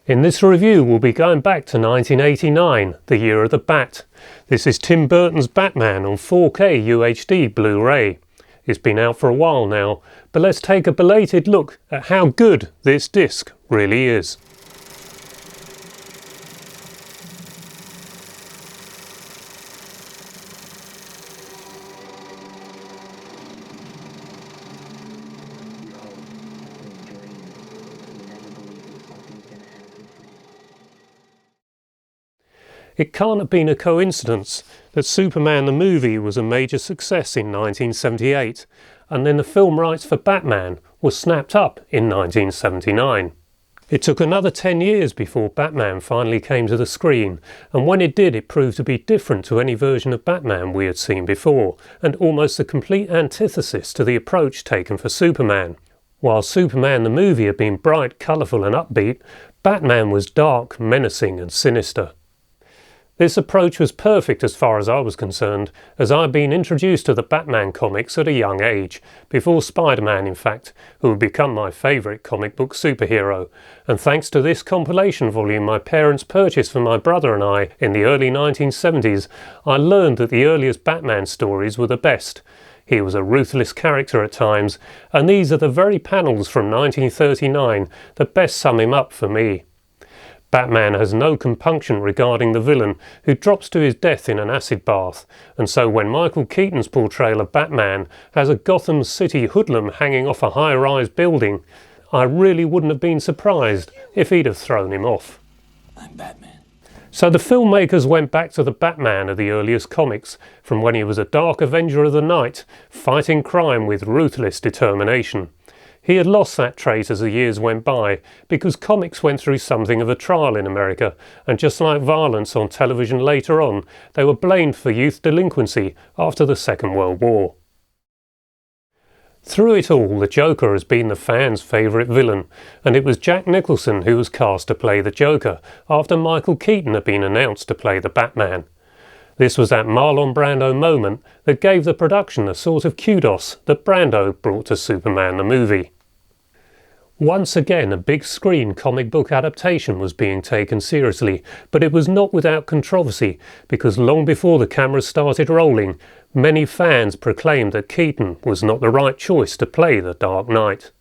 In this review we'll be going back to 1989, the year of the Bat. This is Tim Burton's Batman on 4K UHD Blu-ray. It's been out for a while now, but let's take a belated look at how good this disc really is. It can't have been a coincidence that Superman the movie was a major success in 1978, and then the film rights for Batman were snapped up in 1979. It took another 10 years before Batman finally came to the screen, and when it did, it proved to be different to any version of Batman we had seen before, and almost a complete antithesis to the approach taken for Superman. While Superman the movie had been bright, colourful and upbeat, Batman was dark, menacing and sinister. This approach was perfect as far as I was concerned, as I had been introduced to the Batman comics at a young age, before Spider-Man in fact, who would become my favourite comic book superhero, and thanks to this compilation volume my parents purchased for my brother and I in the early 1970s, I learned that the earliest Batman stories were the best. He was a ruthless character at times, and these are the very panels from 1939 that best sum him up for me. Batman has no compunction regarding the villain, who drops to his death in an acid bath, and so when Michael Keaton's portrayal of Batman has a Gotham City hoodlum hanging off a high-rise building, I really wouldn't have been surprised if he'd have thrown him off. I'm Batman. So the filmmakers went back to the Batman of the earliest comics, from when he was a dark avenger of the night, fighting crime with ruthless determination. He had lost that trait as the years went by, because comics went through something of a trial in America, and just like violence on television later on, they were blamed for youth delinquency after the Second World War. Through it all, the Joker has been the fans' favourite villain, and it was Jack Nicholson who was cast to play the Joker, after Michael Keaton had been announced to play the Batman. This was that Marlon Brando moment that gave the production a sort of kudos that Brando brought to Superman the movie. Once again, a big screen comic book adaptation was being taken seriously, but it was not without controversy, because long before the cameras started rolling, many fans proclaimed that Keaton was not the right choice to play the Dark Knight.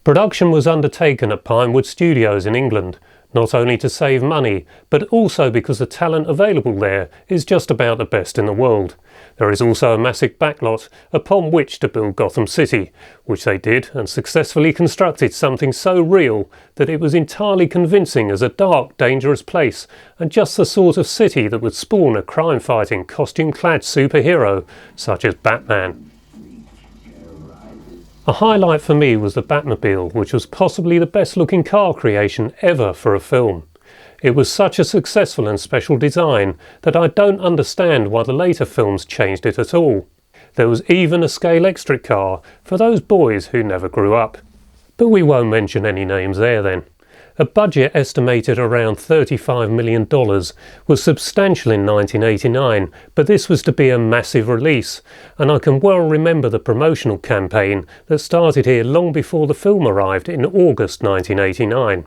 Production was undertaken at Pinewood Studios in England, not only to save money, but also because the talent available there is just about the best in the world. There is also a massive backlot upon which to build Gotham City, which they did and successfully constructed something so real that it was entirely convincing as a dark, dangerous place, and just the sort of city that would spawn a crime-fighting, costume-clad superhero such as Batman. A highlight for me was the Batmobile, which was possibly the best looking car creation ever for a film. It was such a successful and special design that I don't understand why the later films changed it at all. There was even a scale extra car for those boys who never grew up. But we won't mention any names there then. A budget estimated around $35 million was substantial in 1989, but this was to be a massive release, and I can well remember the promotional campaign that started here long before the film arrived in August 1989.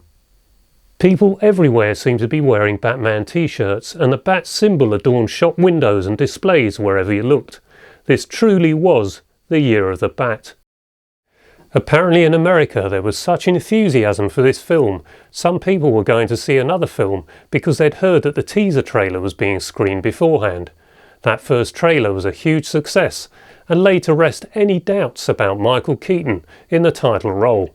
People everywhere seemed to be wearing Batman t-shirts, and the Bat symbol adorned shop windows and displays wherever you looked. This truly was the year of the Bat. Apparently in America there was such enthusiasm for this film, some people were going to see another film because they'd heard that the teaser trailer was being screened beforehand. That first trailer was a huge success and laid to rest any doubts about Michael Keaton in the title role.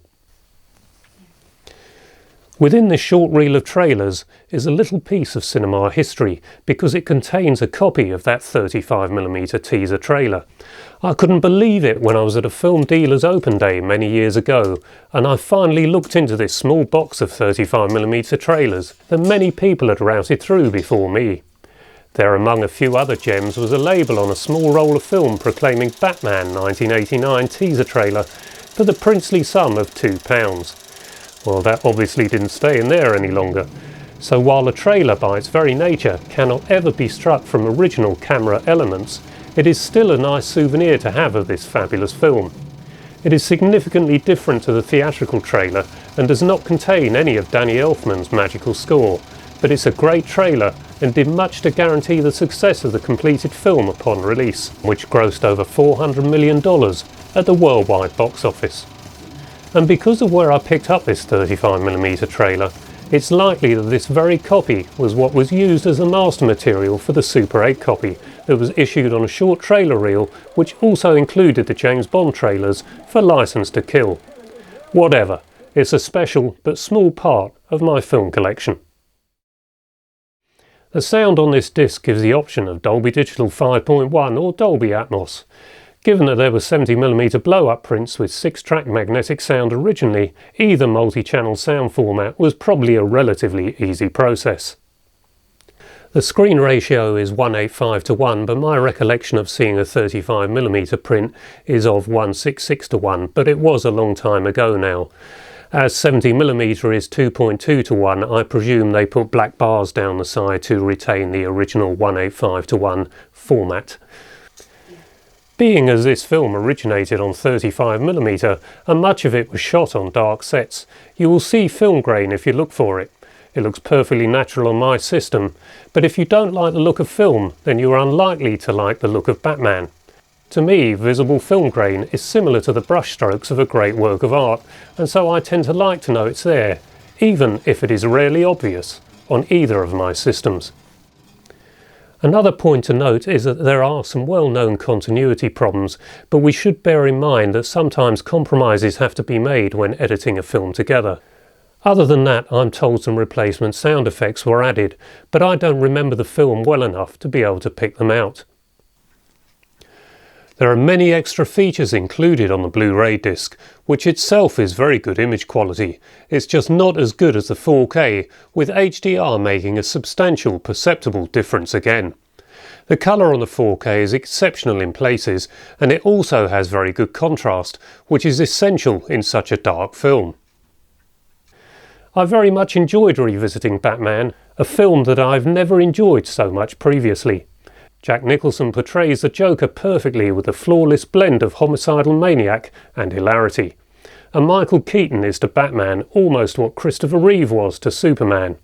Within this short reel of trailers is a little piece of cinema history because it contains a copy of that 35mm teaser trailer. I couldn't believe it when I was at a film dealer's open day many years ago, and I finally looked into this small box of 35mm trailers that many people had routed through before me. There among a few other gems was a label on a small roll of film proclaiming Batman 1989 teaser trailer for the princely sum of £2. Well, that obviously didn't stay in there any longer. So while a trailer by its very nature cannot ever be struck from original camera elements, it is still a nice souvenir to have of this fabulous film. It is significantly different to the theatrical trailer, and does not contain any of Danny Elfman's magical score, but it's a great trailer and did much to guarantee the success of the completed film upon release, which grossed over $400 million at the worldwide box office. And because of where I picked up this 35mm trailer, it's likely that this very copy was what was used as the master material for the Super 8 copy that was issued on a short trailer reel, which also included the James Bond trailers for License to Kill. Whatever, it's a special but small part of my film collection. The sound on this disc gives the option of Dolby Digital 5.1 or Dolby Atmos. Given that there were 70mm blow-up prints with 6-track magnetic sound originally, either multi-channel sound format was probably a relatively easy process. The screen ratio is 1:85:1, but my recollection of seeing a 35mm print is of 1:66:1, but it was a long time ago now. As 70mm is 2.2:1, I presume they put black bars down the side to retain the original 1:85:1 format. Being as this film originated on 35mm and much of it was shot on dark sets, you will see film grain if you look for it. It looks perfectly natural on my system, but if you don't like the look of film, then you are unlikely to like the look of Batman. To me, visible film grain is similar to the brushstrokes of a great work of art, and so I tend to like to know it's there, even if it is rarely obvious, on either of my systems. Another point to note is that there are some well-known continuity problems, but we should bear in mind that sometimes compromises have to be made when editing a film together. Other than that, I'm told some replacement sound effects were added, but I don't remember the film well enough to be able to pick them out. There are many extra features included on the Blu-ray disc, which itself is very good image quality. It's just not as good as the 4K, with HDR making a substantial perceptible difference again. The colour on the 4K is exceptional in places, and it also has very good contrast, which is essential in such a dark film. I very much enjoyed revisiting Batman, a film that I've never enjoyed so much previously. Jack Nicholson portrays the Joker perfectly with a flawless blend of homicidal maniac and hilarity. And Michael Keaton is to Batman almost what Christopher Reeve was to Superman.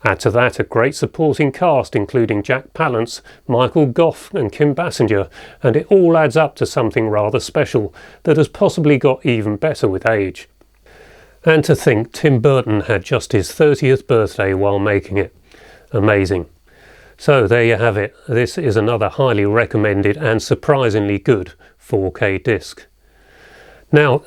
Add to that a great supporting cast including Jack Palance, Michael Gough and Kim Basinger, and it all adds up to something rather special that has possibly got even better with age. And to think Tim Burton had just his 30th birthday while making it. Amazing. So there you have it. This is another highly recommended and surprisingly good 4K disc. Now,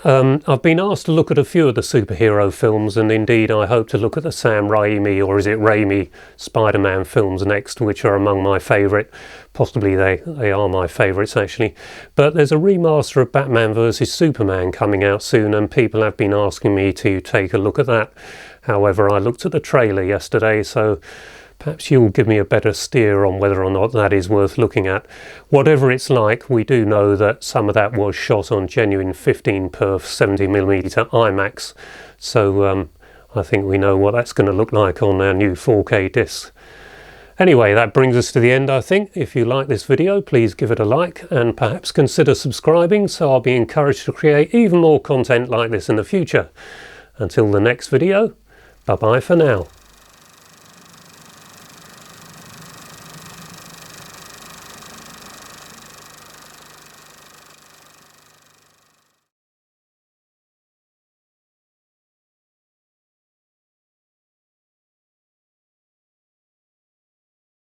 I've been asked to look at a few of the superhero films, and indeed I hope to look at the Sam Raimi, or is it Raimi, Spider-Man films next, which are among my favourite. Possibly they are my favourites actually. But there's a remaster of Batman vs Superman coming out soon, and people have been asking me to take a look at that. However, I looked at the trailer yesterday, so perhaps you'll give me a better steer on whether or not that is worth looking at. Whatever it's like, we do know that some of that was shot on genuine 15% 70mm IMAX, so I think we know what that's going to look like on our new 4K disc. Anyway, that brings us to the end, I think. If you like this video, please give it a like and perhaps consider subscribing so I'll be encouraged to create even more content like this in the future. Until the next video, bye bye for now.